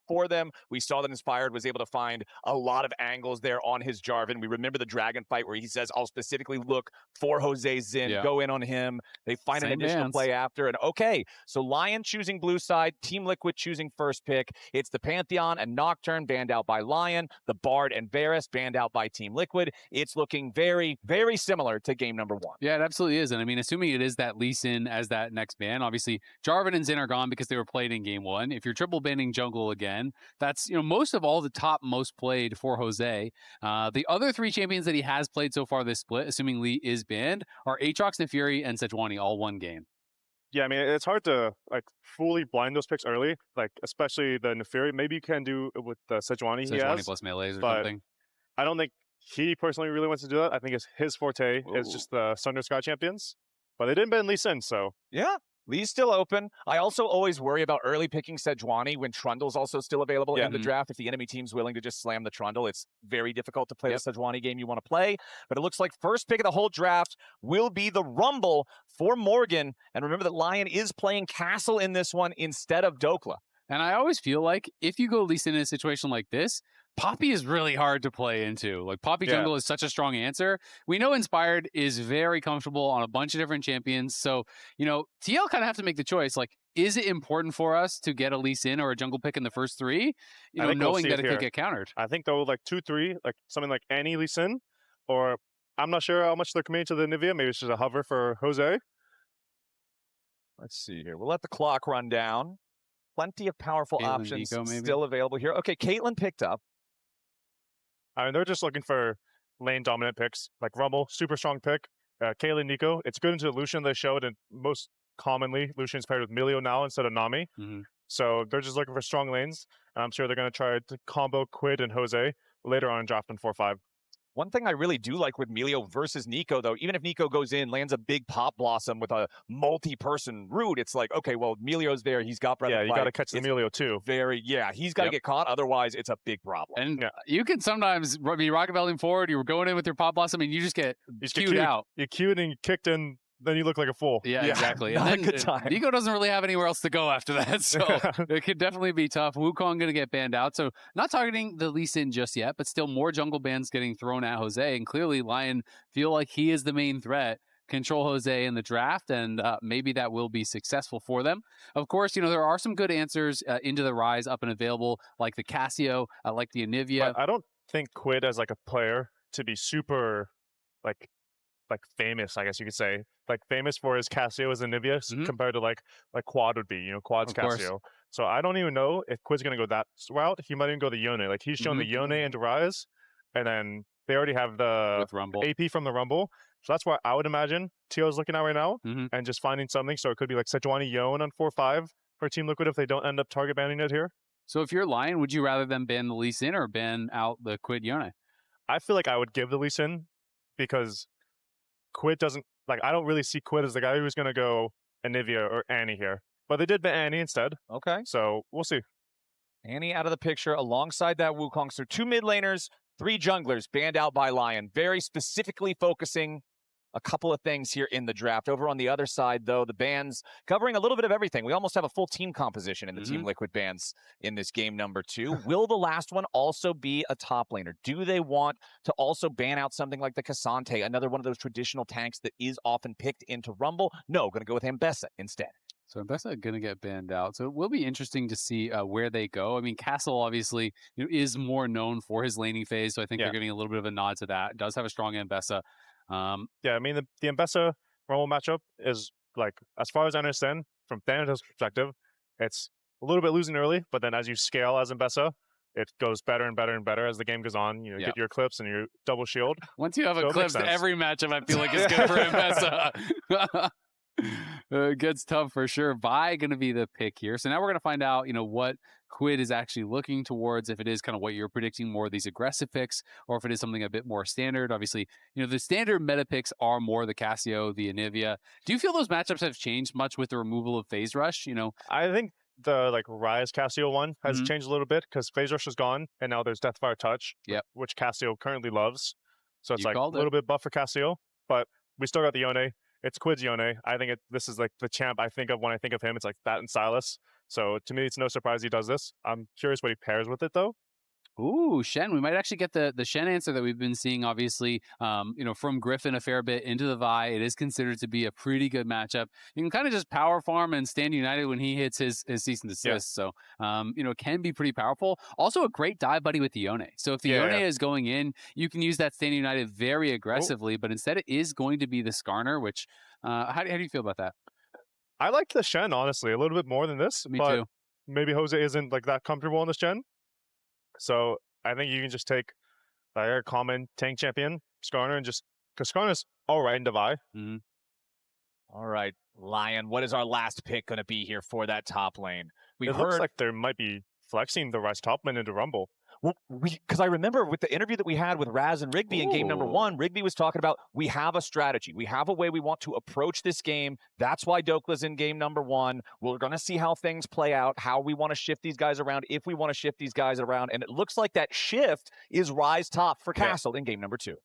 for them. We saw that Inspired was able to find a lot of angles there on his Jarvan. We remember the Dragon fight where he says, I'll specifically look for Jose Zin, go in on him. They find an additional play after. And okay, so LYON choosing blue side, Team Liquid choosing first pick. It's the Pantheon and Nocturne banned out by LYON, the Bard and Varus banned out by Team Liquid. It's looking very, very similar to game number 1. Yeah, it absolutely is. And I mean, assuming it is that Lee Sin as that next ban, obviously Jarvan and Zin are gone because they were played in game 1. If you're triple banning jungle again, that's, most of all the top most played for Jose. The other 3 champions that he has played so far this split, assuming Lee is banned, are Aatrox, Neferi, and Sejuani, all one game. Yeah, I mean, it's hard to fully blind those picks early, especially the Neferi. Maybe you can do it with the Sejuani he has. Plus melees or but something. I don't think he personally really wants to do that. I think his forte is just the Thunder Sky champions. But they didn't ban Lee Sin, so. Yeah. Lee's still open. I also always worry about early picking Sejuani when Trundle's also still available in the draft. If the enemy team's willing to just slam the Trundle, it's very difficult to play the Sejuani game you want to play. But it looks like first pick of the whole draft will be the Rumble for Morgan. And remember that LYON is playing Castle in this one instead of Dokla. And I always feel like if you go Lee Sin in a situation like this, Poppy is really hard to play into. Like, Poppy jungle is such a strong answer. We know Inspired is very comfortable on a bunch of different champions. So, TL kind of have to make the choice. Like, is it important for us to get a Lee Sin or a jungle pick in the first 3? Knowing that it could get countered. I think though, 2-3, something like any Lee Sin, or I'm not sure how much they're committing to the Nivea. Maybe it's just a hover for Jose. Let's see here. We'll let the clock run down. Plenty of powerful Caitlyn, options Neeko, still available here. Okay, Caitlyn picked up. I mean, they're just looking for lane dominant picks, like Rumble, super strong pick. Caitlyn, Neeko, it's good into Lucian they showed, and most commonly Lucian's paired with Milio now instead of Nami. So they're just looking for strong lanes, and I'm sure they're going to try to combo Quid and Jose later on in draft in 4-5. One thing I really do like with Milio versus Neeko, though, even if Neeko goes in, lands a big Pop Blossom with a multi-person root, it's like, okay, well, Milio's there. He's got breath of life. You got to catch the Milio, too. He's got to get caught. Otherwise, it's a big problem. And you can sometimes be rocket belting forward. You were going in with your Pop Blossom, and you just get queued out. You queued and kicked in, then you look like a fool. Yeah, exactly. Not and a good time. Neeko doesn't really have anywhere else to go after that, so it could definitely be tough. Wukong going to get banned out, so not targeting the Lee Sin just yet, but still more jungle bans getting thrown at Jose, and clearly LYON feel like he is the main threat. Control Jose in the draft, and maybe that will be successful for them. Of course, there are some good answers into the Ryze up and available, like the Cassio, like the Anivia. But I don't think Quid as a player to be super famous, I guess you could say. Famous for his Cassio as Anivia compared to like Quad would be, Quad's Cassio. So I don't even know if Quid's going to go that route. He might even go the Yone. He's shown the Yone into Ryze, and then they already have the AP from the Rumble. So that's what I would imagine Teal's looking at right now, and just finding something. So it could be like Sejuani Yone on 4-5 for Team Liquid if they don't end up target banning it here. So if you're LYON, would you rather them ban the Lee Sin or ban out the Quid Yone? I feel like I would give the Lee Sin because Quid doesn't, I don't really see Quid as the guy who's going to go Anivia or Annie here. But they did ban Annie instead. Okay. So we'll see. Annie out of the picture alongside that Wukong. So 2 mid laners, 3 junglers banned out by LYON. Very specifically focusing a couple of things here in the draft. Over on the other side, though, the bans covering a little bit of everything. We almost have a full team composition in the Team Liquid bans in this game number 2. Will the last one also be a top laner? Do they want to also ban out something like the Cassante, another one of those traditional tanks that is often picked into Rumble? No, going to go with Ambessa instead. So Ambessa going to get banned out. So it will be interesting to see where they go. I mean, Castle obviously is more known for his laning phase, so I think they're getting a little bit of a nod to that. Does have a strong Ambessa. Yeah, I mean, the Ambessa Rumble matchup is, as far as I understand, from Thanatos' perspective, it's a little bit losing early, but then as you scale as Ambessa, it goes better and better and better as the game goes on. Get your Eclipse and your double shield. Once you have Eclipse, every matchup I feel like is good for Ambessa. It gets tough for sure. Vi going to be the pick here. So now we're going to find out, what Quid is actually looking towards, if it is kind of what you're predicting, more of these aggressive picks, or if it is something a bit more standard. Obviously, the standard meta picks are more the Cassio, the Anivia. Do you feel those matchups have changed much with the removal of Phase Rush? I think the Ryze Cassio one has changed a little bit because Phase Rush is gone, and now there's Deathfire Touch, which Cassio currently loves. So it's a little bit buff for Cassio, but we still got the Yone. It's Quid's Yone. I think this is the champ I think of when I think of him. It's that and Silas. So to me, it's no surprise he does this. I'm curious what he pairs with it, though. Ooh, Shen. We might actually get the Shen answer that we've been seeing, obviously, from Griffin a fair bit into the Vi. It is considered to be a pretty good matchup. You can kind of just power farm and stand united when he hits his cease and desist. So, it can be pretty powerful. Also a great dive buddy with the Yone. So if the Yone is going in, you can use that stand united very aggressively, but instead it is going to be the Skarner, which, how do you feel about that? I like the Shen, honestly, a little bit more than this. Me but too. Maybe Jose isn't like that comfortable on this gen. So I think you can just take a common tank champion, Skarner, and just because Skarner's all right in Divide. Mm-hmm. All right, Lion, what is our last pick going to be here for that top lane? Looks like there might be flexing the Ryze top lane into Rumble. Well, because I remember with the interview that we had with Raz and Rigby in game number 1, Rigby was talking about we have a strategy. We have a way we want to approach this game. That's why Dokla's in game number 1. We're going to see how things play out, how we want to shift these guys around, if we want to shift these guys around. And it looks like that shift is Ryze top for Castle in game number 2.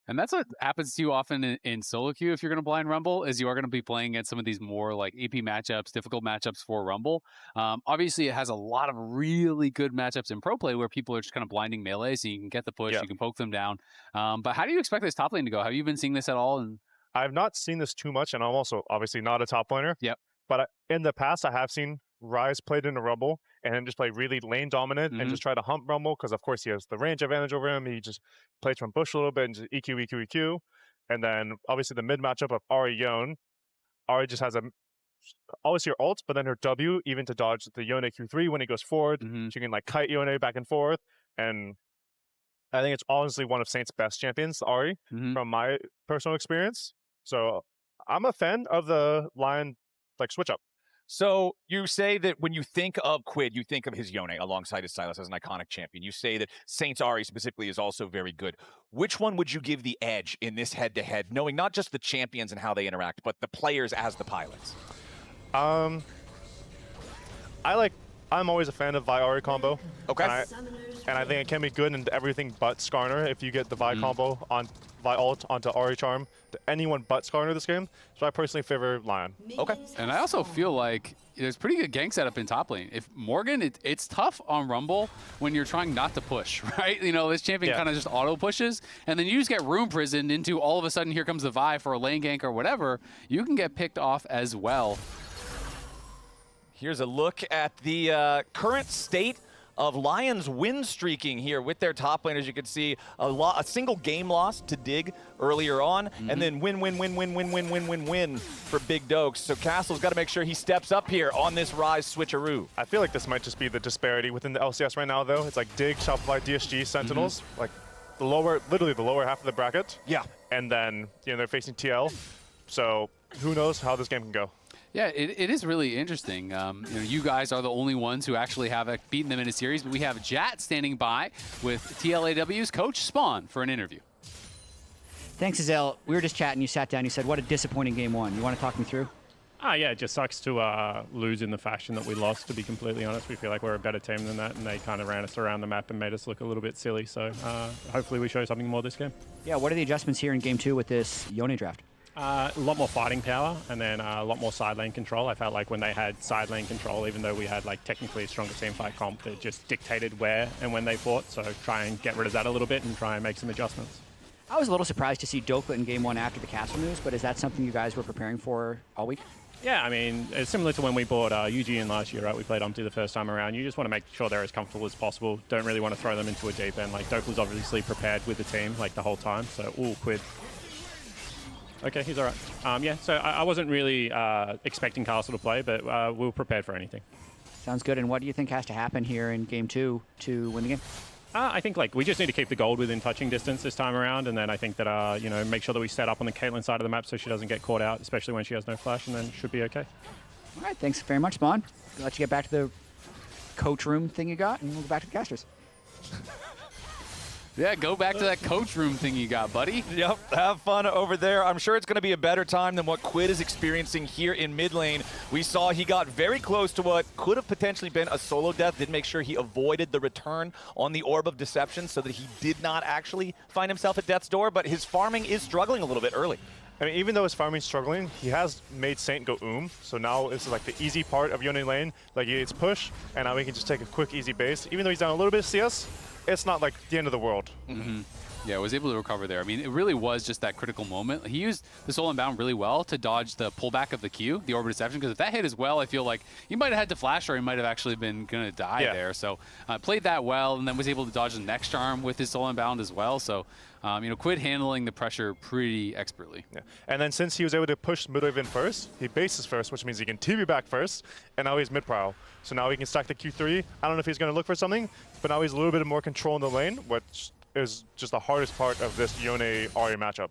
And that's what happens to you often in solo queue if you're going to blind Rumble, is you are going to be playing against some of these more like AP matchups, difficult matchups for Rumble. Obviously, it has a lot of really good matchups in pro play where people are just kind of blinding melee, so you can get the push, you can poke them down. But how do you expect this top lane to go? Have you been seeing this at all? And I've not seen this too much, and I'm also obviously not a top laner. Yep. But in the past, I have seen Ryze played in a Rumble and then just play really lane dominant and just try to hump Rumble because, of course, he has the range advantage over him. He just plays from bush a little bit and just EQ, EQ, EQ. And then, obviously, the mid matchup of Ahri Yeon. Ahri just has always her ult, but then her W, even to dodge the Yone Q3 when he goes forward. She can, like, kite Yone back and forth. And I think it's honestly one of Saint's best champions, Ahri, from my personal experience. So I'm a fan of the Lion, switch up. So you say that when you think of Quid, you think of his Yone alongside his Sylas as an iconic champion. You say that Saint's Ahri specifically is also very good. Which one would you give the edge in this head-to-head, knowing not just the champions and how they interact, but the players as the pilots? I'm always a fan of Vi-Ahri combo. Okay. And I think it can be good in everything but Skarner if you get the Vi combo on Vi ult onto Ahri charm to anyone but Skarner this game. So I personally favor Lion. Okay. And I also feel like there's pretty good gank setup in top lane. If Morgan, it's tough on Rumble when you're trying not to push, right? This champion kind of just auto pushes, and then you just get room prisoned into all of a sudden here comes the Vi for a lane gank or whatever. You can get picked off as well. Here's a look at the current state of Lion's win streaking here with their top lane. As you can see, a single game loss to Dig earlier on, and then win for Big Dokes. So Castle's got to make sure he steps up here on this Ryze switcheroo. I feel like this might just be the disparity within the LCS right now, though. It's like Dig, Shopify, DSG, Sentinels, like literally the lower half of the bracket. Yeah. And then, they're facing TL. So who knows how this game can go. Yeah, it is really interesting. You guys are the only ones who actually have beaten them in a series, but we have Jat standing by with TLAW's coach Spawn for an interview. Thanks, Azael. We were just chatting. You sat down. You said, what a disappointing game 1. You want to talk me through? Yeah, it just sucks to lose in the fashion that we lost, to be completely honest. We feel like we're a better team than that, and they kind of ran us around the map and made us look a little bit silly. So hopefully we show something more this game. Yeah, what are the adjustments here in game 2 with this Yone draft? A lot more fighting power and then a lot more side lane control. I felt like when they had side lane control, even though we had technically a stronger team fight comp, it just dictated where and when they fought. So try and get rid of that a little bit and try and make some adjustments. I was a little surprised to see Dokla in game 1 after the Castle news, but is that something you guys were preparing for all week? Yeah, I mean, it's similar to when we bought UG in last year, right? We played Umpty the first time around. You just want to make sure they're as comfortable as possible. Don't really want to throw them into a deep end. Dokla's obviously prepared with the team the whole time. So, Quid. Okay, he's all right. Yeah, so I wasn't really expecting Castle to play, but we were prepared for anything. Sounds good. And what do you think has to happen here in game 2 to win the game? I think we just need to keep the gold within touching distance this time around, and then I think that make sure that we set up on the Caitlyn side of the map so she doesn't get caught out, especially when she has no flash, and then should be okay. All right, thanks very much, Spawn. I'll let you get back to the coach room thing you got, and we'll go back to the casters. Yeah, go back to that coach room thing you got, buddy. Yep, have fun over there. I'm sure it's going to be a better time than what Quid is experiencing here in mid lane. We saw he got very close to what could have potentially been a solo death. Did make sure he avoided the return on the Orb of Deception so that he did not actually find himself at death's door, but his farming is struggling a little bit early. I mean, even though his farming's struggling, he has made Saint go so now this is like the easy part of Yone lane. Like, he gets push, and now he can just take a quick, easy base. Even though he's down a little bit of CS, it's not like the end of the world. Yeah, was able to recover there. I mean, it really was just that critical moment. He used the Soul Unbound really well to dodge the pullback of the Q, the Orbit Deception, because if that hit as well, I feel like he might have had to flash or he might have actually been going to die there. So played that well and then was able to dodge the next charm with his Soul Unbound as well. So, you know, Quid handling the pressure pretty expertly. Yeah. And then since he was able to push mid-wave in first, he bases first, which means he can TV back first, and now he's mid-prowl. So now he can stack the Q3. I don't know if he's going to look for something, but now he's a little bit more control in the lane, which is just the hardest part of this Yone Ahri matchup.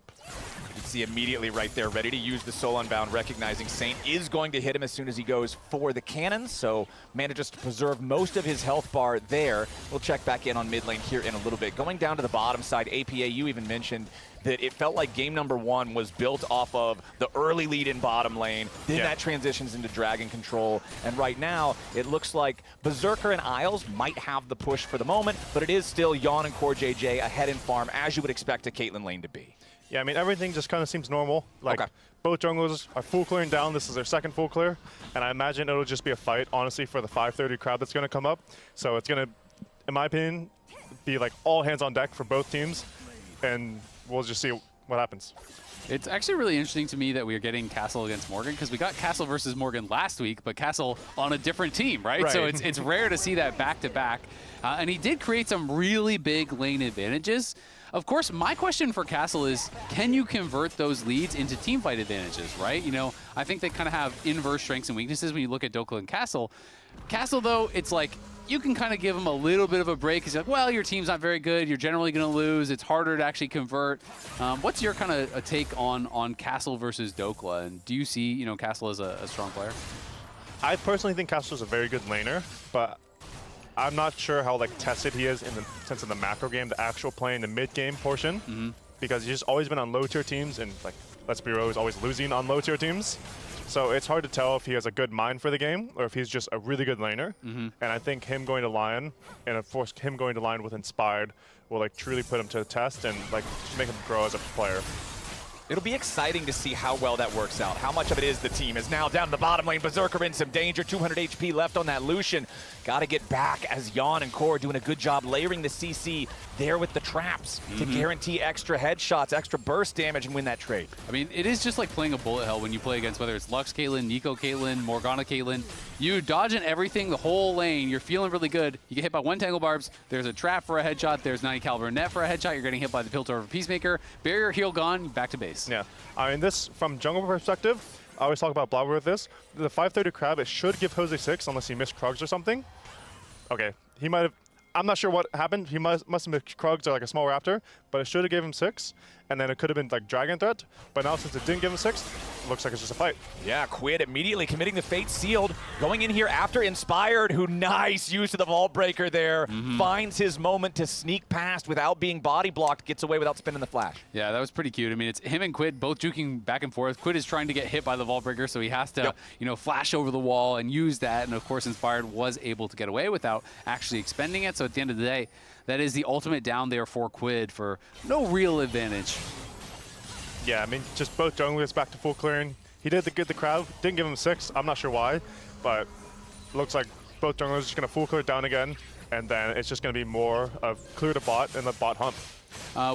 You can see immediately right there, ready to use the Soul Unbound, recognizing Saint is going to hit him as soon as he goes for the cannon, so manages to preserve most of his health bar there. We'll check back in on mid lane here in a little bit. Going down to the bottom side, APA, you even mentioned that it felt like game number 1 was built off of the early lead in bottom lane, then that transitions into Dragon control, and right now it looks like Berserker and Isles might have the push for the moment, but it is still Yeon and CoreJJ ahead in farm, as you would expect a Caitlyn lane to be. Yeah, I mean, everything just kind of seems normal. Like, both junglers are full clearing down. This is their second full clear, and I imagine it'll just be a fight, honestly, for the 530 crowd that's going to come up. So it's going to, in my opinion, be like all hands on deck for both teams, and we'll just see what happens. It's actually really interesting to me that we are getting Castle against Morgan, because we got Castle versus Morgan last week, but Castle on a different team, right? So it's rare to see that back-to-back. And he did create some really big lane advantages. Of course, my question for Castle is, can you convert those leads into teamfight advantages, right? You know, I think they kind of have inverse strengths and weaknesses when you look at Dokla and Castle. Castle, though, it's like, you can kind of give him a little bit of a break. He's like, well, your team's not very good. You're generally going to lose. It's harder to actually convert. What's your kind of a take on Castle versus Dokla? And do you see, you know, Castle as a strong player? I personally think Castle's a very good laner, but I'm not sure how like tested he is in the sense of the macro game, the actual playing the mid game portion, because he's just always been on low tier teams, and like, let's be real, he's always losing on low tier teams. So it's hard to tell if he has a good mind for the game or if he's just a really good laner. And I think him going to LYON, and of course him going to LYON with Inspired, will like truly put him to the test and like just make him grow as a player. It'll be exciting to see how well that works out. How much of it is the team is now down the bottom lane. Berserker in some danger. 200 HP left on that Lucian. Got to get back as Yeon and Core doing a good job layering the CC there with the traps to guarantee extra headshots, extra burst damage, and win that trade. I mean, it is just like playing a bullet hell when you play against whether it's Lux Caitlyn, Neeko Caitlyn, Morgana Caitlyn. You dodging everything the whole lane. You're feeling really good. You get hit by one Tangle Barbs. There's a trap for a headshot. There's 90 caliber net for a headshot. You're getting hit by the Piltover of Peacemaker. Barrier heal gone. Back to base. Yeah. I mean, this, from jungle perspective, I always talk about Blabber with this. The 530 crab, it should give Jose 6 unless he missed Krugs or something. Okay, he might have, I'm not sure what happened. He must have missed Krugs or like a small raptor, but it should have gave him 6. And then it could have been like Dragon Threat, but now since it didn't give him 6, it looks like it's just a fight. Yeah, Quid immediately committing the Fate Sealed, going in here after Inspired, who nice use of the Vault Breaker there, finds his moment to sneak past without being body blocked, gets away without spinning the flash. Yeah, that was pretty cute. I mean, it's him and Quid both juking back and forth. Quid is trying to get hit by the Vault Breaker, so he has to, you know, flash over the wall and use that, and of course Inspired was able to get away without actually expending it, so at the end of the day, that is the ultimate down there for Quid for no real advantage. Yeah, I mean, just both junglers back to full clearing. He did get the crowd, didn't give him 6. I'm not sure why, but looks like both junglers are just going to full clear down again, and then it's just going to be more of clear the bot and the bot hump.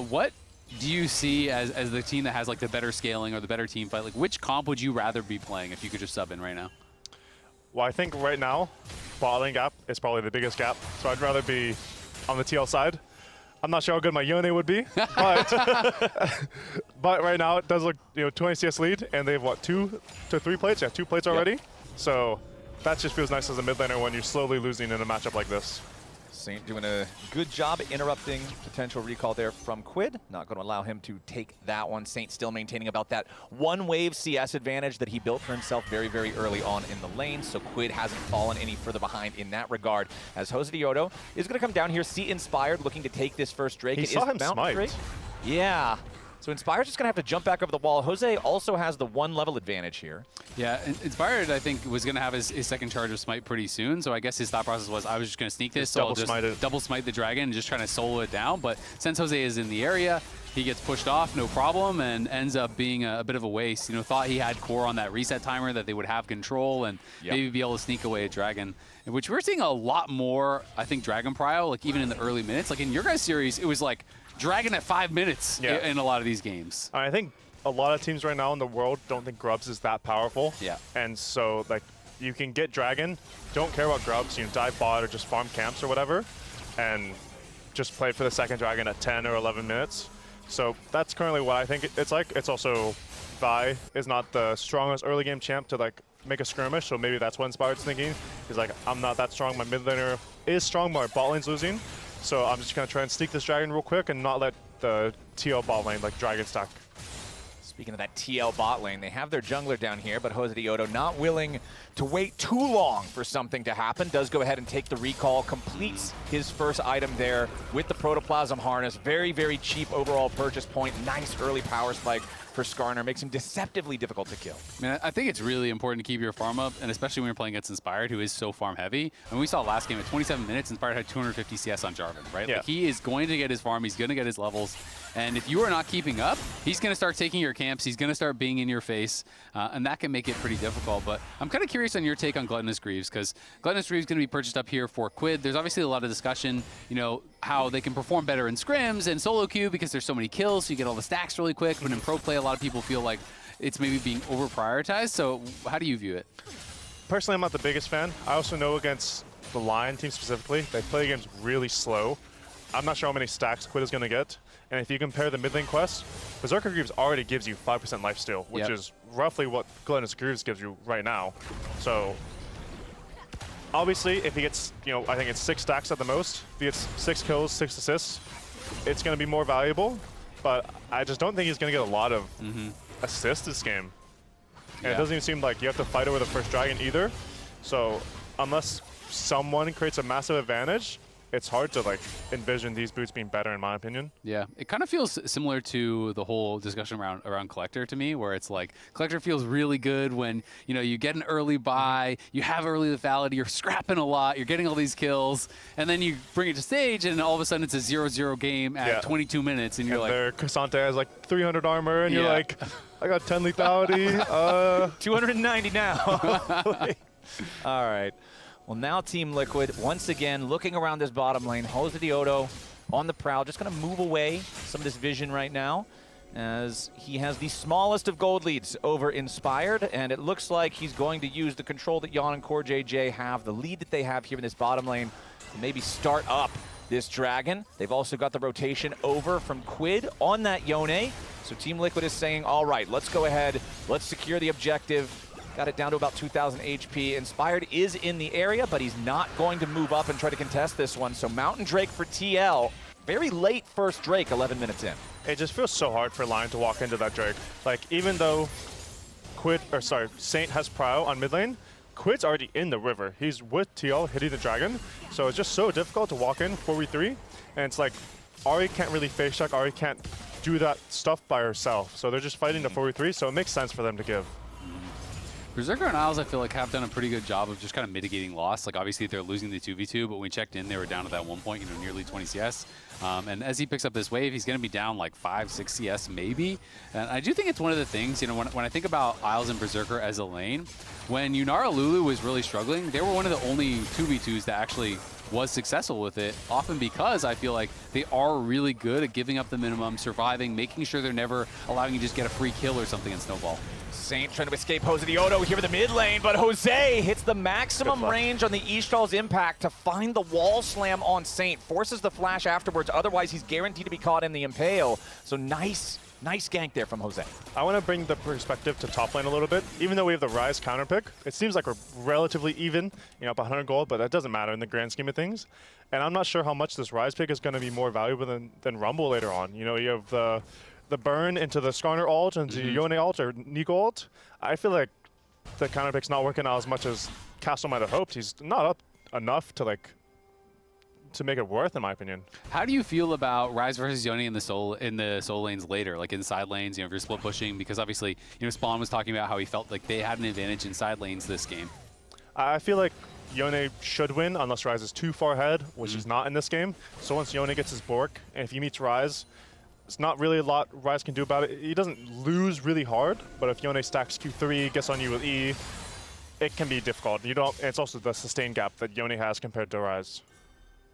What do you see as the team that has like the better scaling or the better team fight? Like, which comp would you rather be playing if you could just sub in right now? Well, I think right now, bot lane gap is probably the biggest gap, so I'd rather be on the TL side. I'm not sure how good my Yone would be, but but right now it does look, you know, 20 CS lead, and they have what, 2 to 3 plates? Yeah, 2 plates already. So that just feels nice as a mid laner when you're slowly losing in a matchup like this. Saint doing a good job interrupting potential recall there from Quid. Not going to allow him to take that one. Saint still maintaining about that one wave CS advantage that he built for himself very, very early on in the lane. So Quid hasn't fallen any further behind in that regard. As Josedeodo is going to come down here, see Inspired looking to take this first Drake. He saw him smite. Drake. Yeah. So Inspired's just going to have to jump back over the wall. Jose also has the 1 level advantage here. Yeah, Inspired, I think, was going to have his second charge of Smite pretty soon, so I guess his thought process was, I was just going to sneak this, so I'll just double smite the dragon and just trying to solo it down. But since Jose is in the area, he gets pushed off, no problem, and ends up being a bit of a waste. You know, thought he had core on that reset timer, that they would have control and maybe be able to sneak away a dragon, which we're seeing a lot more, I think, dragon prio, like even in the early minutes. Like in your guys' series, it was like dragon at 5 minutes in a lot of these games. I think a lot of teams right now in the world don't think Grubs is that powerful. Yeah. And so, like, you can get Dragon, don't care about Grubs, you can dive bot or just farm camps or whatever, and just play for the second Dragon at 10 or 11 minutes. So that's currently what I think it's like. It's also, Vi is not the strongest early game champ to, like, make a skirmish, so maybe that's what Inspired's thinking. He's like, I'm not that strong, my mid laner is strong, but my bot lane's losing, so I'm just gonna try and sneak this Dragon real quick and not let the TL bot lane, like, Dragon stack. Speaking of that TL bot lane, they have their jungler down here, but Josedeodo not willing to wait too long for something to happen. Does go ahead and take the recall, completes his first item there with the Protoplasm Harness. Very, very cheap overall purchase point. Nice early power spike for Skarner. Makes him deceptively difficult to kill. Man, I think it's really important to keep your farm up, and especially when you're playing against Inspired, who is so farm heavy. And we saw last game at 27 minutes, Inspired had 250 CS on Jarvan, right? Yeah. Like, he is going to get his farm, he's going to get his levels, and if you are not keeping up, he's going to start taking your camps, he's going to start being in your face, and that can make it pretty difficult. But I'm kind of curious on your take on Gluttonous Greaves, because Gluttonous Greaves is going to be purchased up here for Quid. There's obviously a lot of discussion, you know, how they can perform better in scrims and solo queue because there's so many kills, so you get all the stacks really quick. But in pro play, a lot of people feel like it's maybe being over-prioritized. So how do you view it? Personally, I'm not the biggest fan. I also know against the LYON team specifically, they play games really slow. I'm not sure how many stacks Quid is going to get. And if you compare the mid lane quest, Berserker Greaves already gives you 5% lifesteal, which is roughly what Gluttonous Greaves gives you right now. So obviously, if he gets, you know, I think it's 6 stacks at the most. If he gets 6 kills, 6 assists, it's going to be more valuable. But I just don't think he's going to get a lot of assists this game. And it doesn't even seem like you have to fight over the first dragon either. So unless someone creates a massive advantage, it's hard to like envision these boots being better in my opinion. Yeah, it kind of feels similar to the whole discussion around Collector to me, where it's like Collector feels really good when, you know, you get an early buy, you have early lethality, you're scrapping a lot, you're getting all these kills, and then you bring it to stage and all of a sudden it's a 0-0 game at 22 minutes and you're like... There, Cassante has like 300 armor and you're like, I got 10 lethality. 290 now. All right. Well, now Team Liquid, once again, looking around this bottom lane. Josedeodo on the prowl, just going to move away some of this vision right now, as he has the smallest of gold leads over Inspired, and it looks like he's going to use the control that Yeon and CoreJJ have, the lead that they have here in this bottom lane, to maybe start up this dragon. They've also got the rotation over from Quid on that Yone, so Team Liquid is saying, all right, let's go ahead, let's secure the objective. Got it down to about 2,000 HP. Inspired is in the area, but he's not going to move up and try to contest this one. So Mountain Drake for TL. Very late first Drake, 11 minutes in. It just feels so hard for LYON to walk into that Drake. Like, even though Saint has prio on mid lane, Quid's already in the river. He's with TL hitting the dragon. So it's just so difficult to walk in 4v3. And it's like, Ahri can't really face check. Ahri can't do that stuff by herself. So they're just fighting the 4v3. So it makes sense for them to give. Berserker and Isles, I feel like, have done a pretty good job of just kind of mitigating loss. Like, obviously, they're losing the 2v2, but when we checked in, they were down at that one point, you know, nearly 20 CS. And as he picks up this wave, he's going to be down like 5-6 CS maybe. And I do think it's one of the things, you know, when I think about Isles and Berserker as a lane, when Yunara Lulu was really struggling, they were one of the only 2v2s that actually was successful with it, often because I feel like they are really good at giving up the minimum, surviving, making sure they're never allowing you to just get a free kill or something in Snowball. Saint trying to escape Josedeodo here in the mid lane, but Jose hits the maximum range on the Ishtal's impact to find the wall slam on Saint. Forces the flash afterwards, otherwise he's guaranteed to be caught in the impale. So nice gank there from Jose. I want to bring the perspective to top lane a little bit. Even though we have the Ryze counter pick, it seems like we're relatively even, you know, up 100 gold, but that doesn't matter in the grand scheme of things. And I'm not sure how much this Ryze pick is going to be more valuable than Rumble later on. You know, you have the burn into the Skarner ult, into Yone ult, or Neeko ult. I feel like the counter pick's not working out as much as Castle might have hoped. He's not up enough to like to make it worth, in my opinion. How do you feel about Ryze versus Yone in the soul lanes later, like in side lanes? You know, if you're split pushing, because obviously, you know, Spawn was talking about how he felt like they had an advantage in side lanes this game. I feel like Yone should win unless Ryze is too far ahead, which is not in this game. So once Yone gets his Bork, and if he meets Ryze, it's not really a lot Ryze can do about it. He doesn't lose really hard, but if Yone stacks Q3, gets on you with E, it can be difficult. You don't. It's also the sustain gap that Yone has compared to Ryze.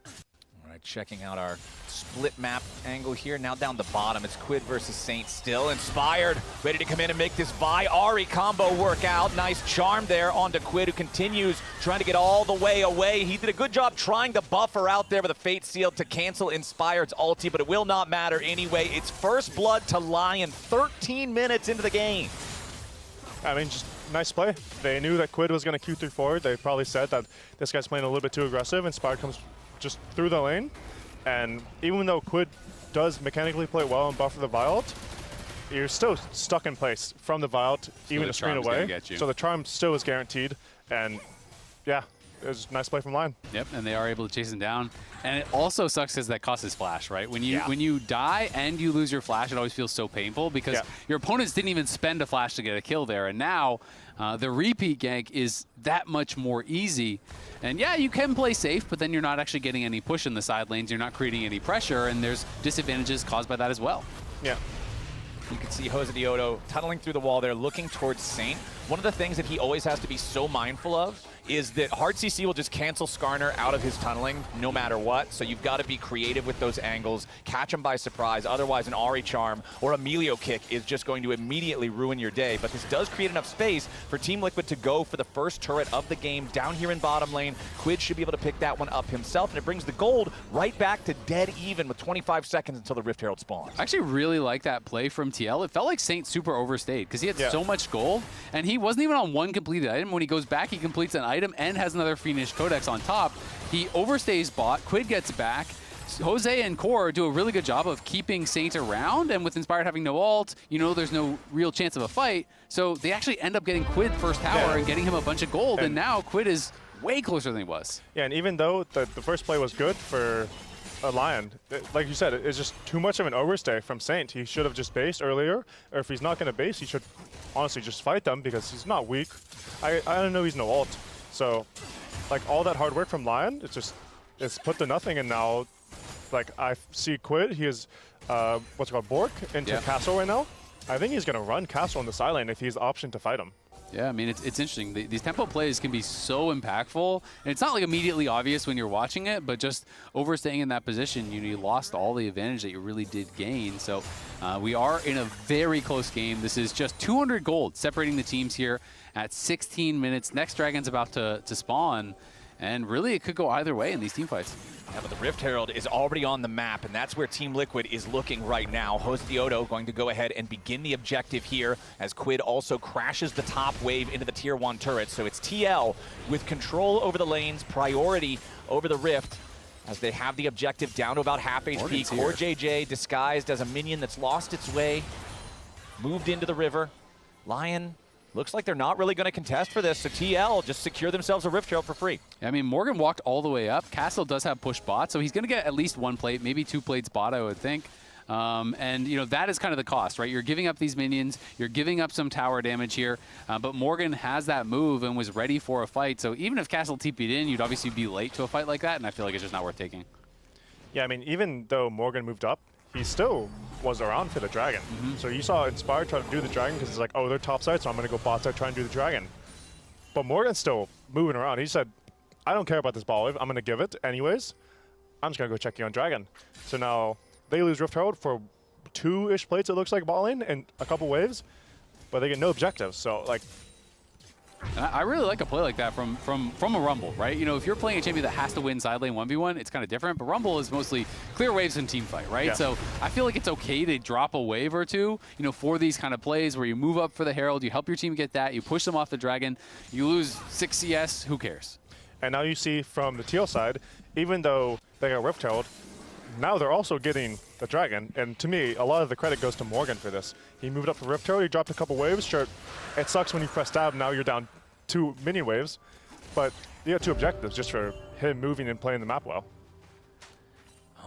All right, checking out our split map angle here. Now down the bottom, it's Quid versus Saint still. Inspired, ready to come in and make this Vi Ahri combo work out. Nice charm there onto Quid, who continues trying to get all the way away. He did a good job trying to buffer out there with a Fate Seal to cancel Inspired's ulti, but it will not matter anyway. It's first blood to LYON 13 minutes into the game. I mean, just nice play. They knew that Quid was going to Q3 forward. They probably said that this guy's playing a little bit too aggressive. Inspired comes just through the lane. And even though Quid does mechanically play well and buffer the Vialt, you're still stuck in place from the Vialt, even a screen away. So the charm still is guaranteed. And yeah, it was a nice play from LYON. Yep, and they are able to chase him down. And it also sucks because that costs his flash, right? When you die and you lose your flash, it always feels so painful because your opponents didn't even spend a flash to get a kill there. And now the repeat gank is that much more easy. And yeah, you can play safe, but then you're not actually getting any push in the side lanes. You're not creating any pressure, and there's disadvantages caused by that as well. Yeah. You can see Josedeodo tunneling through the wall there, looking towards Saint. One of the things that he always has to be so mindful of is that hard CC will just cancel Skarner out of his tunneling no matter what, so you've got to be creative with those angles, catch him by surprise, otherwise an Ahri charm or a Milio kick is just going to immediately ruin your day. But this does create enough space for Team Liquid to go for the first turret of the game down here in bottom lane. Quid should be able to pick that one up himself, and it brings the gold right back to dead even with 25 seconds until the Rift Herald spawns. I actually really like that play from TL. It felt like Saint super overstayed because he had so much gold, and he wasn't even on one completed item. When he goes back, he completes an item and has another Fiendish Codex on top. He overstays bot, Quid gets back. Jose and Core do a really good job of keeping Saint around, and with Inspired having no ult, you know there's no real chance of a fight. So they actually end up getting Quid first tower and getting him a bunch of gold, and now Quid is way closer than he was. Yeah, and even though the first play was good for LYON, like you said, it's just too much of an overstay from Saint. He should have just based earlier, or if he's not going to base, he should honestly just fight them because he's not weak. I don't know he's no ult. So, like, all that hard work from LYON, it's put to nothing, and now, like, I see Quid, he is, what's it called, Bork into Castle right now. I think he's going to run Castle on the side lane if he's option to fight him. Yeah, I mean, it's interesting. These tempo plays can be so impactful. And it's not like immediately obvious when you're watching it, but just overstaying in that position, you lost all the advantage that you really did gain. So we are in a very close game. This is just 200 gold separating the teams here at 16 minutes. Next Dragon's about to spawn. And really, it could go either way in these team fights. Yeah, but the Rift Herald is already on the map, and that's where Team Liquid is looking right now. Josedeodo going to go ahead and begin the objective here as Quid also crashes the top wave into the Tier 1 turret. So it's TL with control over the lanes, priority over the Rift, as they have the objective down to about half HP. CoreJJ disguised as a minion that's lost its way, moved into the river. LYON looks like they're not really going to contest for this, so TL just secure themselves a Rift Herald for free. I mean, Morgan walked all the way up. Castle does have push bot, so he's going to get at least one plate, maybe 2 plates bot, I would think. And, you know, that is kind of the cost, right? You're giving up these minions, you're giving up some tower damage here, but Morgan has that move and was ready for a fight. So even if Castle TP'd in, you'd obviously be late to a fight like that, and I feel like it's just not worth taking. Yeah, I mean, even though Morgan moved up, he still was around for the Dragon. So you saw Inspired try to do the Dragon because it's like, oh, they're top side, so I'm going to go bot side, try and do the Dragon. But Morgan's still moving around. He said, I don't care about this ball wave. I'm going to give it anyways. I'm just going to go check Yeon Dragon. So now they lose Rift Herald for 2-ish plates, it looks like, bot lane, and a couple waves, but they get no objectives. So, like, and I really like a play like that from a Rumble, right? You know, if you're playing a champion that has to win side lane 1v1, it's kind of different, but Rumble is mostly clear waves and team fight, right? So I feel like it's okay to drop a wave or two, you know, for these kind of plays where you move up for the Herald, you help your team get that, you push them off the Dragon, you lose 6 CS, who cares? And now you see from the TL side, even though they got Rift Herald, now they're also getting the Dragon, and to me, a lot of the credit goes to Morgan for this. He moved up for Rift Herald, he dropped a couple waves. Sure, it sucks when you press tab, now you're down 2 minion waves, but you got 2 objectives just for him moving and playing the map well.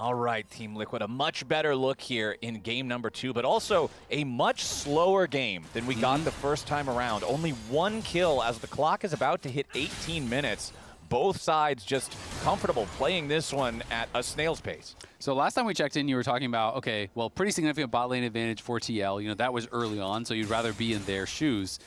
All right, Team Liquid, a much better look here in game number 2, but also a much slower game than we got the first time around. Only 1 kill as the clock is about to hit 18 minutes. Both sides just comfortable playing this one at a snail's pace. So last time we checked in, you were talking about, okay, well, pretty significant bot lane advantage for TL. You know, that was early on, so you'd rather be in their shoes.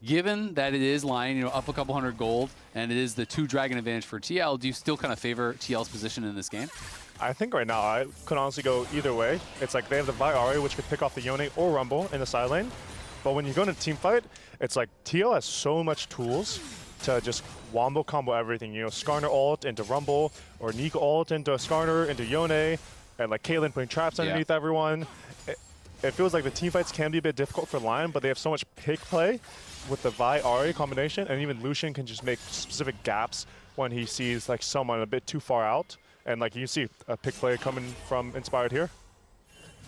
Given that it is LYON, you know, up a couple hundred gold, and it is the 2 dragon advantage for TL, do you still kind of favor TL's position in this game? I think right now I could honestly go either way. It's like they have the Ahri, which could pick off the Yone or Rumble in the side lane. But when you go into team fight, it's like TL has so much tools to just wombo combo everything. You know, Skarner ult into Rumble, or Neeko ult into Skarner, into Yone, and like Caitlyn putting traps underneath everyone. It feels like the team fights can be a bit difficult for LYON, but they have so much pick play with the Ahri combination, and even Lucian can just make specific gaps when he sees like someone a bit too far out. And like you see a pick play coming from Inspired here.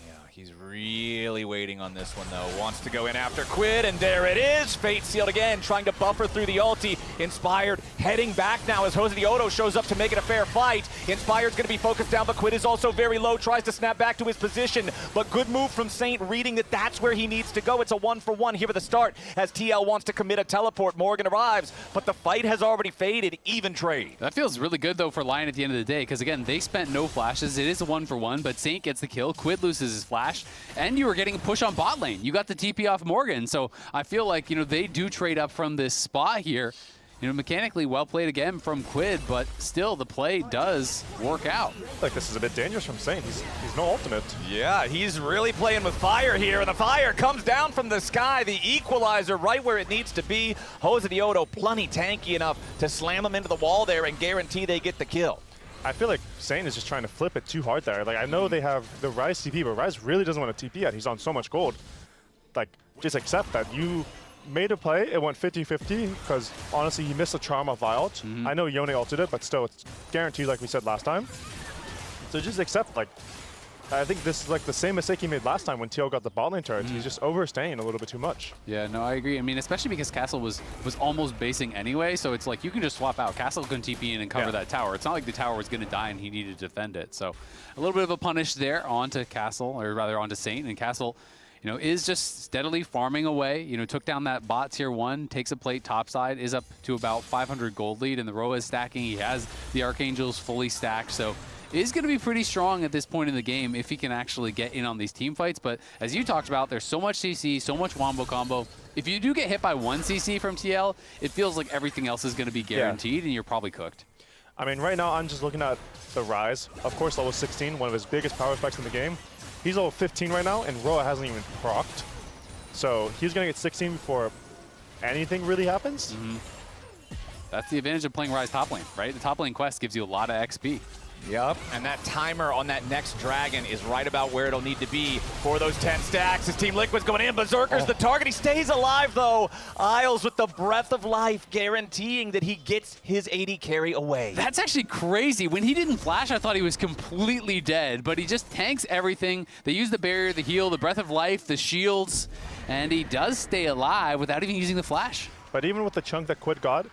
Yeah, he's really waiting on this one though. Wants to go in after Quid, and there it is. Fate sealed again, trying to buffer through the ulti. Inspired heading back now as Josedeodo shows up to make it a fair fight. Inspired's going to be focused down, but Quid is also very low, tries to snap back to his position. But good move from Saint, reading that that's where he needs to go. It's a 1-for-1 here at the start as TL wants to commit a teleport. Morgan arrives, but the fight has already faded. Even trade. That feels really good though for LYON at the end of the day, because again, they spent no flashes. It is a 1-for-1, but Saint gets the kill. Quid loses his flash, and you were getting a push on bot lane. You got the TP off Morgan, so I feel like, you know, they do trade up from this spot here. You know, mechanically well played again from Quid, but still the play does work out. Like this is a bit dangerous from Saint. He's no ultimate. Yeah, he's really playing with fire here, and the fire comes down from the sky. The equalizer right where it needs to be. Josedeodo plenty tanky enough to slam him into the wall there and guarantee they get the kill. I feel like Saint is just trying to flip it too hard there. Like I know they have the Ryze TP, but Ryze really doesn't want to TP yet. He's on so much gold. Like just accept that you made a play, it went 50-50 because honestly he missed a charm off Vialt. I know Yone ulted it, but still it's guaranteed like we said last time. So just accept, like, I think this is like the same mistake he made last time when TL got the bot lane turret. He's just overstaying a little bit too much. Yeah, no, I agree. I mean, especially because Castle was almost basing anyway, so it's like you can just swap out. Castle can TP in and cover that tower. It's not like the tower was going to die and he needed to defend it. So a little bit of a punish there onto Castle, or rather onto Saint, and Castle, you know, is just steadily farming away. You know, took down that bot tier 1, takes a plate topside, is up to about 500 gold lead, and the Roa is stacking. He has the Archangels fully stacked, so is going to be pretty strong at this point in the game if he can actually get in on these team fights. But as you talked about, there's so much CC, so much wombo combo. If you do get hit by 1 CC from TL, it feels like everything else is going to be guaranteed, and you're probably cooked. I mean, right now I'm just looking at the Ryze. Of course, level 16, one of his biggest power specs in the game. He's level 15 right now, and Roa hasn't even procced. So he's going to get 16 before anything really happens. That's the advantage of playing Ryze top lane, right? The top lane quest gives you a lot of XP. Yep, and that timer on that next dragon is right about where it'll need to be for those 10 stacks. His Team Liquid's going in. Berserker's the target. He stays alive, though. Isles with the breath of life, guaranteeing that he gets his AD carry away. That's actually crazy. When he didn't flash, I thought he was completely dead, but he just tanks everything. They use the barrier, the heal, the breath of life, the shields, and he does stay alive without even using the flash. But even with the chunk that Quid got,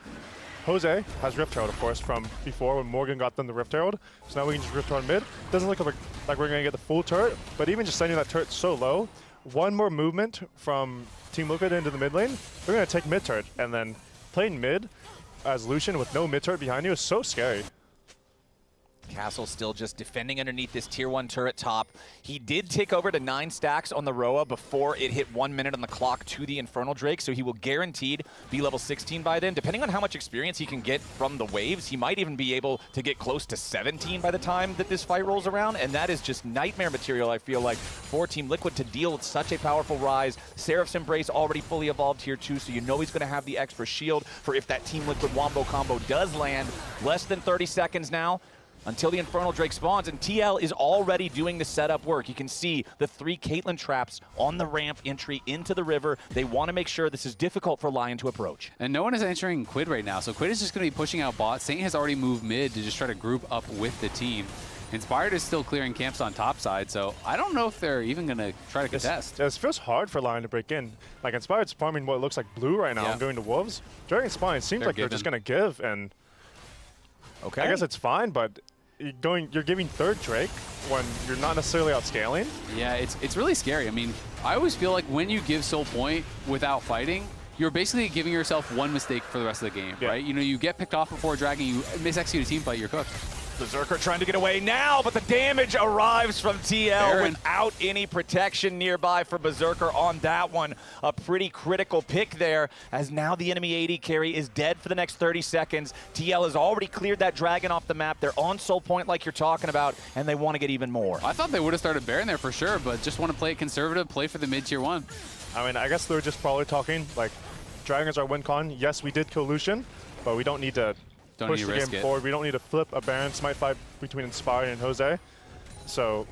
Jose has Rift Herald, of course, from before when Morgan got them the Rift Herald. So now we can just Rift Herald mid. Doesn't look like we're going to get the full turret, but even just sending that turret so low, one more movement from Team Liquid into the mid lane, they're going to take mid turret. And then playing mid as Lucian with no mid turret behind you is so scary. Castle still just defending underneath this tier 1 turret top. He did take over to 9 stacks on the Roa before it hit 1 minute on the clock to the Infernal Drake, so he will guaranteed be level 16 by then. Depending on how much experience he can get from the waves, he might even be able to get close to 17 by the time that this fight rolls around, and that is just nightmare material, I feel like, for Team Liquid to deal with such a powerful Ryze. Seraph's Embrace already fully evolved tier 2, so you know he's going to have the extra shield for if that Team Liquid wombo combo does land. Less than 30 seconds now until the Infernal Drake spawns, and TL is already doing the setup work. You can see the 3 Caitlyn traps on the ramp entry into the river. They want to make sure this is difficult for LYON to approach. And no one is entering Quid right now, so Quid is just going to be pushing out bot. Saint has already moved mid to just try to group up with the team. Inspired is still clearing camps on top side, so I don't know if they're even going to try to contest. It feels hard for LYON to break in. Like, Inspired's farming what looks like blue right now and going to Wolves. Dragon Spawn, it seems like they're just going to give, and I guess it's fine, but you're giving third Drake when you're not necessarily outscaling. Yeah, it's really scary. I mean, I always feel like when you give Soul Point without fighting, you're basically giving yourself one mistake for the rest of the game, right? You know, you get picked off before Dragon, you misexecute a team fight, you're cooked. Berserker trying to get away now, but the damage arrives from TL without any protection nearby for Berserker on that one. A pretty critical pick there, as now the enemy AD carry is dead for the next 30 seconds. TL has already cleared that Dragon off the map. They're on Soul Point like you're talking about, and they want to get even more. I thought they would have started Baron there for sure, but just want to play it conservative, play for the mid-tier 1. I mean, I guess they're just probably talking, like, Dragons are win con. Yes, we did kill Lucian, but we don't need to push the game forward. We don't need to flip a Baron Smite fight between Inspired and Jose. So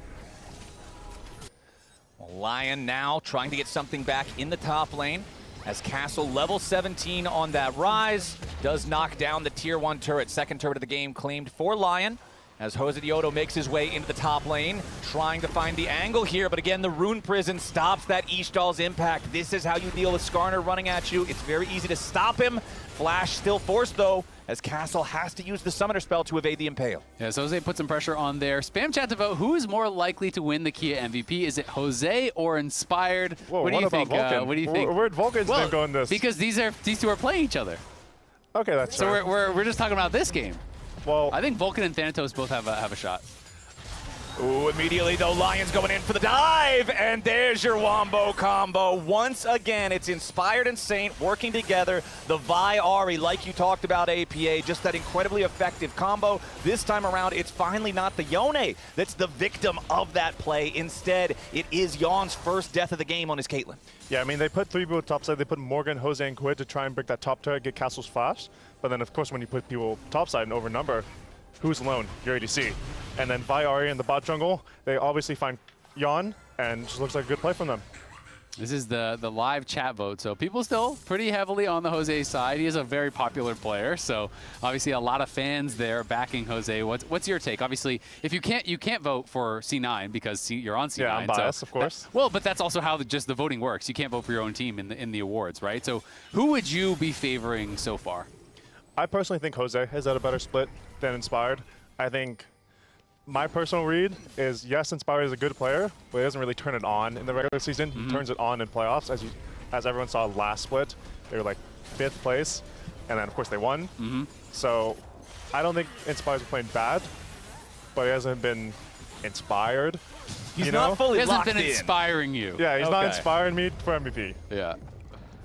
LYON now trying to get something back in the top lane, as Castle level 17 on that Ryze does knock down the tier 1 turret. Second turret of the game claimed for LYON, as Josedeodo makes his way into the top lane, trying to find the angle here, but again, the Rune Prison stops that Ishtal's impact. This is how you deal with Skarner running at you. It's very easy to stop him. Flash still forced, though, as Castle has to use the Summoner spell to evade the Impale. Yeah, so Jose put some pressure on there. Spam chat to vote. Who is more likely to win the Kia MVP? Is it Jose or Inspired? Whoa, what do you think? What do you think? Where'd Vulcan's name go in this? Because these two are playing each other. Okay, that's so fair. we're just talking about this game. Well, I think Vulcan and Thanatos both have a shot. Ooh, immediately though, LYON's going in for the dive, and there's your wombo combo. Once again, it's Inspired and Saint working together. The Vi Ahri, like you talked about, APA, just that incredibly effective combo. This time around, it's finally not the Yone that's the victim of that play. Instead, it is Yeon's first death of the game on his Caitlyn. Yeah, I mean, they put 3 people topside. They put Morgan, Jose, and Quid to try and break that top turret, get Castle's flash. But then, of course, when you put people topside and overnumber, who's alone? Your ADC. And then Vi Ahri in the bot jungle, they obviously find Yeon, and just looks like a good play from them. This is the live chat vote, so people still pretty heavily on the Jose side. He is a very popular player, so obviously a lot of fans there backing Jose. What's your take? Obviously, if you can't vote for C9 because you're on C9. Yeah, I'm biased, so of course. Well, but that's also how just the voting works. You can't vote for your own team in the awards, right? So who would you be favoring so far? I personally think Jose has had a better split than Inspired. I think my personal read is, yes, Inspired is a good player, but he doesn't really turn it on in the regular season. He turns it on in playoffs, as everyone saw last split. They were like 5th place, and then of course they won. So I don't think Inspired's playing bad, but he hasn't been inspired. He's not fully locked in. He hasn't been inspiring you. Yeah, he's not inspiring me for MVP. Yeah.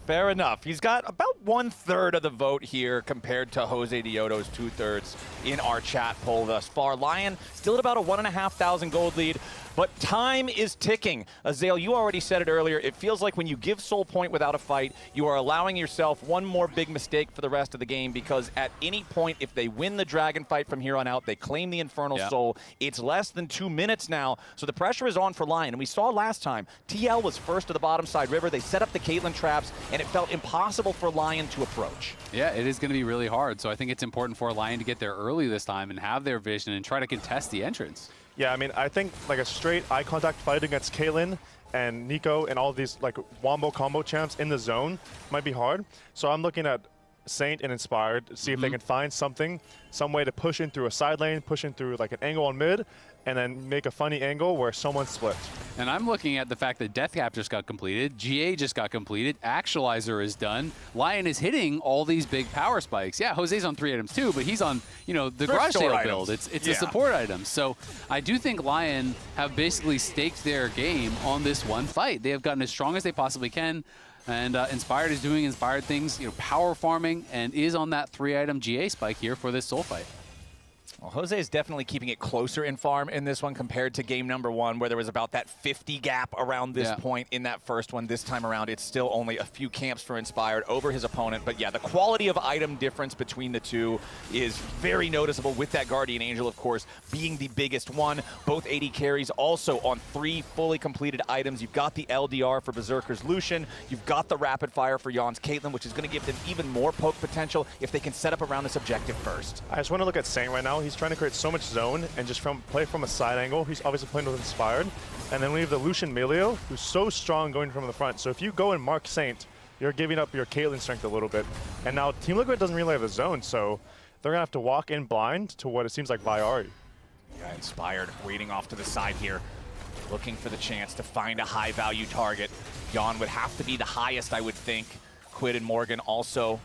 Fair enough. He's got about 1/3 of the vote here compared to Josedeodo's 2/3 in our chat poll thus far. LYON still at about a 1,500 gold lead, but time is ticking. Azael, you already said it earlier. It feels like when you give Soul Point without a fight, you are allowing yourself one more big mistake for the rest of the game, because at any point, if they win the Dragon fight from here on out, they claim the Infernal Soul. It's less than 2 minutes now, so the pressure is on for LYON. And we saw last time, TL was first to the bottom side river. They set up the Caitlyn traps, and it felt impossible for LYON to approach. Yeah, it is going to be really hard. So I think it's important for LYON to get there early this time and have their vision and try to contest the entrance. Yeah, I mean, I think like a straight eye contact fight against Caitlyn and Neeko and all of these like wombo combo champs in the zone might be hard. So I'm looking at Saint and Inspired to see if they can find some way to push in through a side lane, push in through like an angle on mid, and then make a funny angle where someone's split. And I'm looking at the fact that Death Cap just got completed, GA just got completed, Actualizer is done. LYON is hitting all these big power spikes. Yeah, Jose's on 3 items too, but he's on, you know, the garage sale build. It's a support item. So I do think LYON have basically staked their game on this one fight. They have gotten as strong as they possibly can. And Inspired is doing Inspired things, you know, power farming, and is on that 3-item GA spike here for this Soul fight. Well, Jose is definitely keeping it closer in farm in this one compared to game number 1, where there was about that 50 gap around this point in that first one. This time around, it's still only a few camps for Inspired over his opponent. But yeah, the quality of item difference between the two is very noticeable, with that Guardian Angel, of course, being the biggest one. Both AD carries also on 3 fully completed items. You've got the LDR for Berserker's Lucian. You've got the Rapid Fire for Yeon's Caitlyn, which is going to give them even more poke potential if they can set up around this objective first. I just want to look at Saint right now. He's trying to create so much zone and just play from a side angle. He's obviously playing with Inspired. And then we have the Lucian Milio, who's so strong going from the front. So if you go and mark Saint, you're giving up your Caitlyn strength a little bit. And now Team Liquid doesn't really have a zone, so they're going to have to walk in blind to what it seems like Vi Ahri. Yeah, Inspired waiting off to the side here, looking for the chance to find a high-value target. Yeon would have to be the highest, I would think. Quid and Morgan also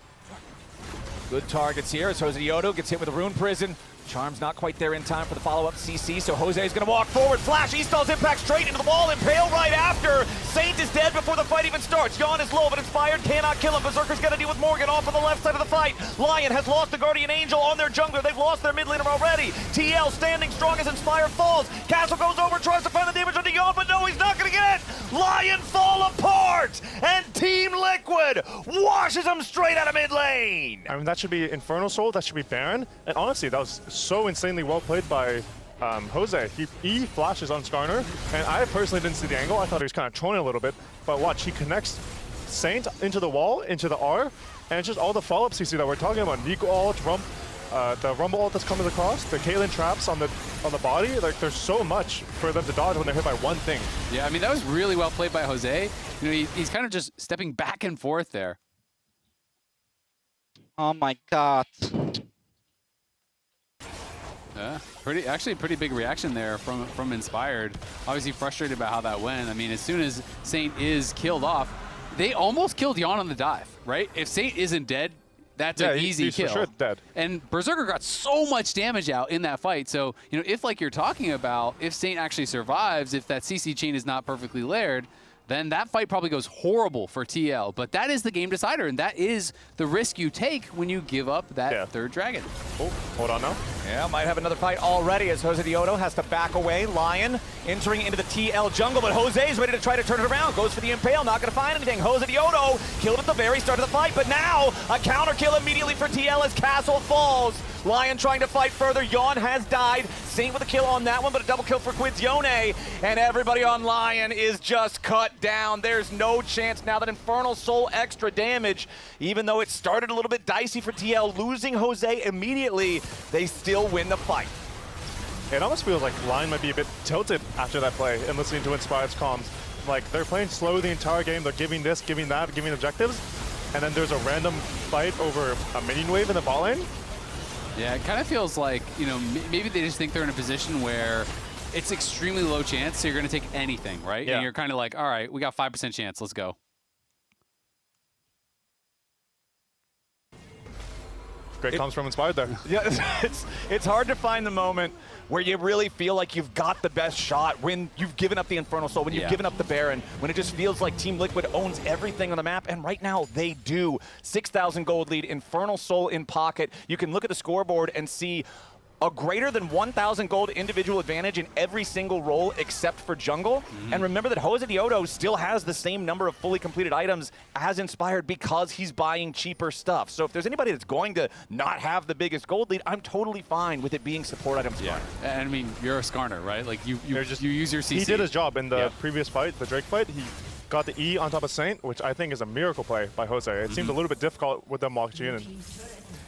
good targets here as Josedeodo gets hit with a Rune Prison. Charm's not quite there in time for the follow-up CC, so Jose is going to walk forward. Flash, E-Stall's impact straight into the wall, Impale right after. Saint is dead before the fight even starts. Yeon is low, but Inspired cannot kill him. Berserker's got to deal with Morgan off on the left side of the fight. Lion has lost the Guardian Angel on their jungler. They've lost their mid laner already. TL standing strong as Inspired falls. Castle goes over, tries to find the damage onto Yeon, but no, he's not going to get it. Lion fall apart, and Team Liquid washes him straight out of mid lane. I mean, that should be Infernal Soul, that should be Baron, and honestly, that was so insanely well played by Jose. He flashes on Skarner, and I personally didn't see the angle. I thought he was kind of trolling a little bit, but watch, he connects Saint into the wall, into the R, and it's just all the follow-up CC that we're talking about. Neeko ult, the Rumble ult that's coming across, the Caitlyn traps on the body. Like, there's so much for them to dodge when they're hit by one thing. Yeah, I mean, that was really well played by Jose. You know, he's kind of just stepping back and forth there. Oh my god. Actually pretty big reaction there from Inspired. Obviously frustrated about how that went. I mean, as soon as Saint is killed off, they almost killed Yeon on the dive, right? If Saint isn't dead, that's an easy he's kill. For sure dead. And Berserker got so much damage out in that fight. So, you know, if like you're talking about, if Saint actually survives, if that CC chain is not perfectly layered, then that fight probably goes horrible for TL. But that is the game decider, and that is the risk you take when you give up that third dragon. Oh, hold on now. Yeah, might have another fight already as Josedeodo has to back away. Lion entering into the TL jungle, but Jose's ready to try to turn it around. Goes for the Impale, not going to find anything. Josedeodo killed at the very start of the fight, but now a counter kill immediately for TL as Castle falls. Lion trying to fight further. Yeon has died. Saint with a kill on that one, but a double kill for Quid's Yone. And everybody on Lion is just cut down. There's no chance now that Infernal Soul extra damage, even though it started a little bit dicey for TL, losing Jose immediately, they still win the fight. It almost feels like Lion might be a bit tilted after that play and listening to Inspired's comms. Like, they're playing slow the entire game. They're giving this, giving that, giving objectives. And then there's a random fight over a minion wave in the bot lane. Yeah, it kind of feels like, you know, maybe they just think they're in a position where it's extremely low chance, so you're going to take anything, right? Yeah. And you're kind of like, all right, we got 5% chance, let's go. Great comms from Inspired there. Yeah, it's hard to find the moment where you really feel like you've got the best shot, when you've given up the Infernal Soul, when you've given up the Baron, when it just feels like Team Liquid owns everything on the map, and right now they do. 6,000 gold lead, Infernal Soul in pocket. You can look at the scoreboard and see a greater than 1,000 gold individual advantage in every single role except for jungle. And remember that Josedeodo still has the same number of fully completed items as Inspired because he's buying cheaper stuff. So if there's anybody that's going to not have the biggest gold lead, I'm totally fine with it being support items. Yeah, and I mean, you're a Skarner, right? Like, you use your CC. He did his job in the previous fight, the Drake fight. He got the E on top of Saint, which I think is a miracle play by Jose. It seemed a little bit difficult with them walking in.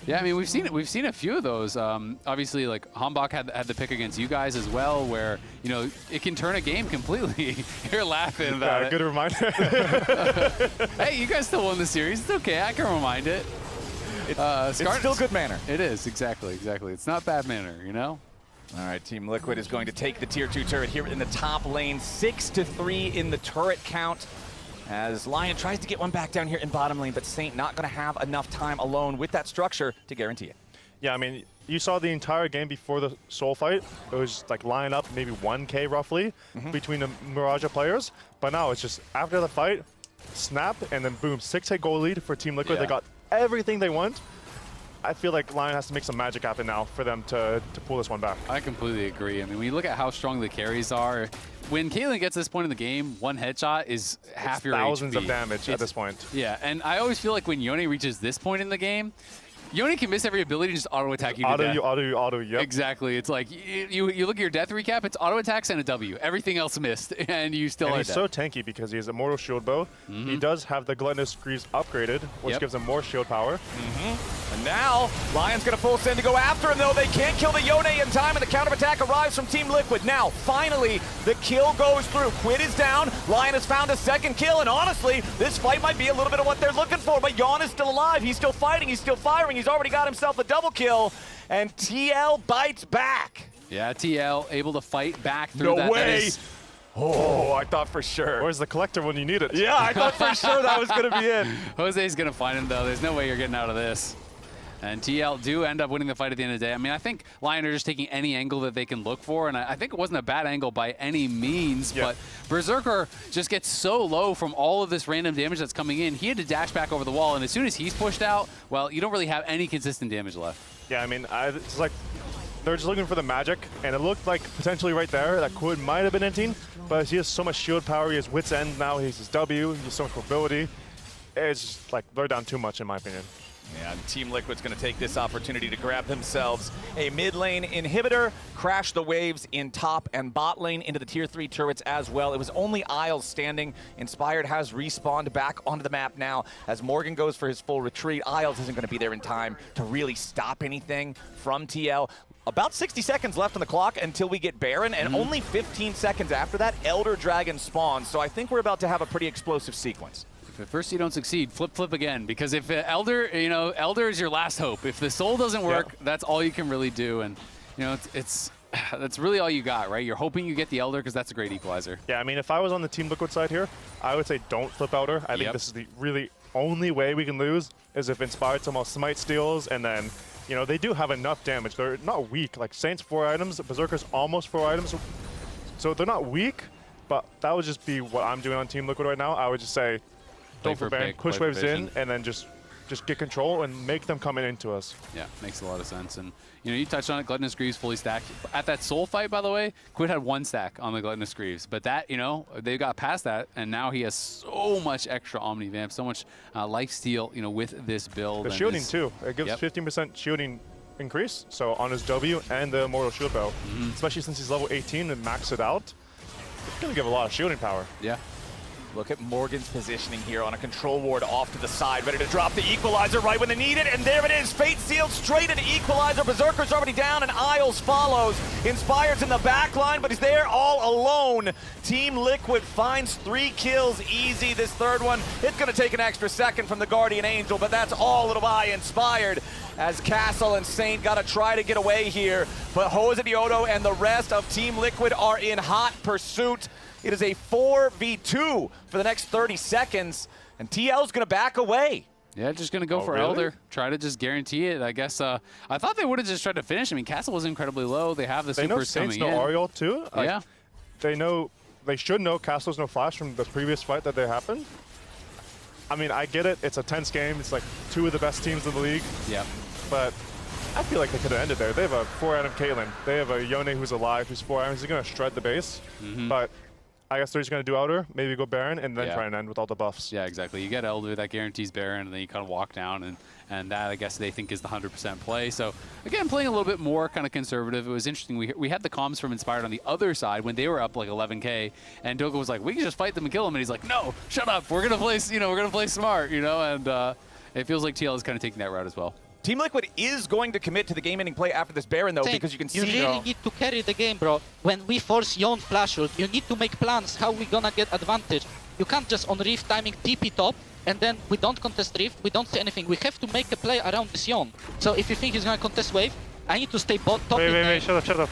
Yeah, I mean, we've seen a few of those. Obviously, like Hambach had the pick against you guys as well, where, you know, it can turn a game completely. You're laughing about it. Good reminder. Hey, you guys still won the series. It's okay. I can remind it. It's still good manner. It is, exactly. It's not bad manner, you know? All right, Team Liquid is going to take the Tier 2 turret here in the top lane. 6-3 in the turret count, as Lion tries to get one back down here in bottom lane, but Saint not going to have enough time alone with that structure to guarantee it. Yeah, I mean, you saw the entire game before the Soul fight. It was like line up maybe 1K roughly between the Mirage players. But now it's just after the fight, snap, and then boom, 6K goal lead for Team Liquid. They got everything they want. I feel like Lion has to make some magic happen now for them to pull this one back. I completely agree. I mean, when you look at how strong the carries are, when Caitlyn gets to this point in the game, one headshot is half your thousands HP. of damage at this point. Yeah, and I always feel like when Yone reaches this point in the game, Yone can miss every ability and just auto-attack you to death. Auto, yep. Exactly. It's like, you look at your death recap, it's auto-attacks and a W. Everything else missed, and you still are he's dead. so tanky because he has Immortal Shield Bow. He does have the Gluttonous Greaves upgraded, which gives him more shield power. And now, Lion's going to full send to go after him, though. They can't kill the Yone in time, and the counter-attack arrives from Team Liquid. Now, finally, the kill goes through. Quid is down. Lion has found a second kill, and honestly, this fight might be a little bit of what they're looking for, but Yeon is still alive. He's still fighting. He's still firing. He's already got himself a double kill, and TL bites back. Yeah, TL able to fight back through that. No way! Oh, I thought for sure. Where's the collector when you need it? Yeah, I thought for sure that was going to be it. Jose's going to find him, though. There's no way you're getting out of this. And TL do end up winning the fight at the end of the day. I mean, I think LYON are just taking any angle that they can look for, and I think it wasn't a bad angle by any means, but Berserker just gets so low from all of this random damage that's coming in. He had to dash back over the wall, and as soon as he's pushed out, well, you don't really have any consistent damage left. Yeah, I mean, it's like they're just looking for the magic, and it looked like potentially right there that Quid might have been inting, but he has so much shield power, he has Wit's End now, he has his W, he has so much mobility. It's just like they're down too much in my opinion. Yeah, Team Liquid's going to take this opportunity to grab themselves a mid lane inhibitor, crash the waves in top and bot lane into the tier 3 turrets as well. It was only Isles standing. Inspired has respawned back onto the map now as Morgan goes for his full retreat. Isles isn't going to be there in time to really stop anything from TL. About 60 seconds left on the clock until we get Baron, and only 15 seconds after that, Elder Dragon spawns. So I think we're about to have a pretty explosive sequence. If at first you don't succeed, flip again, because if Elder, Elder is your last hope. If the soul doesn't work, that's all you can really do, and that's really all you got, right? You're hoping you get the Elder because that's a great equalizer. Yeah, I mean, if I was on the Team Liquid side here, I would say don't flip Elder. I think this is the really only way we can lose is if Inspired somehow smite steals, and then, they do have enough damage. They're not weak. Like Saint's 4 items, Berserker's almost 4 items, so they're not weak. But that would just be what I'm doing on Team Liquid right now. I would just say, don't for Baron, push waves in, and then just get control and make them come into us. Yeah, makes a lot of sense. And you touched on it, Gluttonous Greaves fully stacked. At that soul fight, by the way, Quid had 1 stack on the Gluttonous Greaves, but that, they got past that, and now he has so much extra Omni Vamp, so much life steal, with this build. The shielding too, it gives 15% shielding increase, so on his W and the Immortal Shield Bow, especially since he's level 18 and maxed it out, it's gonna give a lot of shielding power. Yeah. Look at Morgan's positioning here on a control ward off to the side, ready to drop the equalizer right when they need it, and there it is, Fate sealed straight into equalizer. Berserker's already down, and Isles follows. Inspired's in the back line, but he's there all alone. Team Liquid finds 3 kills easy. This third one, it's gonna take an extra second from the Guardian Angel, but that's all it'll buy Inspired, as Castle and Saint gotta try to get away here, but Josedeodo and the rest of Team Liquid are in hot pursuit. It is a 4v2 for the next 30 seconds, and TL's going to back away. Yeah, just going to go for Elder. Try to just guarantee it, I guess. I thought they would have just tried to finish. I mean, Castle was incredibly low. They have the supers coming in. They know Saints know Ariel, too. Yeah. They should know Castle's no flash from the previous fight that they happened. I mean, I get it. It's a tense game. It's like 2 of the best teams in the league. Yeah. But I feel like they could have ended there. They have a 4-item Caitlyn. They have a Yone who's alive, who's 4 items. He's going to shred the base. But I guess they're just going to do Elder, maybe go Baron, and then try and end with all the buffs. Yeah, exactly. You get Elder, that guarantees Baron, and then you kind of walk down, and that, I guess, they think is the 100% play. So, again, playing a little bit more kind of conservative. It was interesting. We had the comms from Inspired on the other side when they were up like 11K, and Doga was like, we can just fight them and kill them. And he's like, no, shut up. We're going to play, we're going to play smart, and it feels like TL is kind of taking that route as well. Team Liquid is going to commit to the game-ending play after this Baron, though, because you can see... You really need to carry the game, bro. When we force Yone flash ult, you need to make plans how we're gonna get advantage. You can't just on Rift timing TP top, and then we don't contest Rift, we don't see anything. We have to make a play around this Yone. So if you think he's gonna contest wave, I need to stay top. Wait, shut up.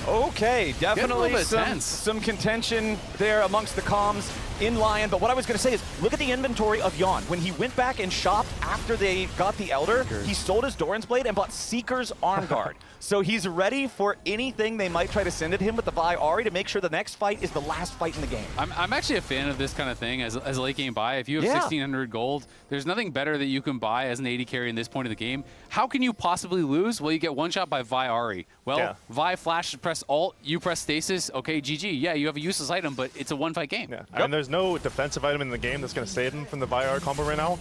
Okay, definitely some contention there amongst the comms in LYON, but what I was going to say is, look at the inventory of Yeon. When he went back and shopped after they got the Elder, he sold his Doran's Blade and bought Seeker's Arm Guard. So he's ready for anything they might try to send at him with the Vi Ahri to make sure the next fight is the last fight in the game. I'm actually a fan of this kind of thing as a late game buy. If you have 1,600 gold, there's nothing better that you can buy as an AD carry in this point of the game. How can you possibly lose? Well, you get one shot by Vi Ahri. Well, Vi flash, press alt, you press stasis, okay, GG. Yeah, you have a useless item, but it's a one-fight game. Yeah, and there's no defensive item in the game that's going to save him from the Vi Ahri combo right now,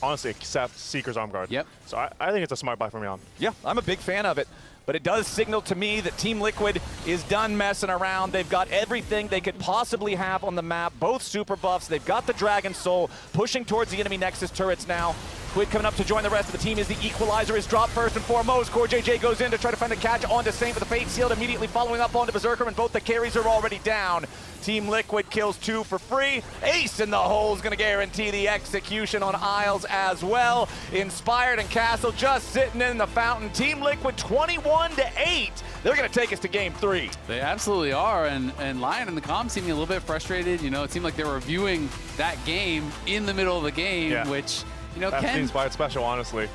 honestly, except Seeker's Arm Guard. Yep. So I think it's a smart buy from Yeon. Yeah, I'm a big fan of it. But it does signal to me that Team Liquid is done messing around. They've got everything they could possibly have on the map, both super buffs. They've got the Dragon Soul pushing towards the enemy Nexus turrets now. Quid coming up to join the rest of the team as the equalizer is dropped first and foremost. CoreJJ goes in to try to find a catch onto Saint with the Fate Sealed, immediately following up onto Berserker, and both the carries are already down. Team Liquid kills 2 for free. Ace in the hole is going to guarantee the execution on Isles as well. Inspired and Castle just sitting in the fountain. Team Liquid 21-8. They're going to take us to game 3. They absolutely are, and LYON in the comms seeming a little bit frustrated. You know, it seemed like they were reviewing that game in the middle of the game, which, you know, that seems quite special, honestly.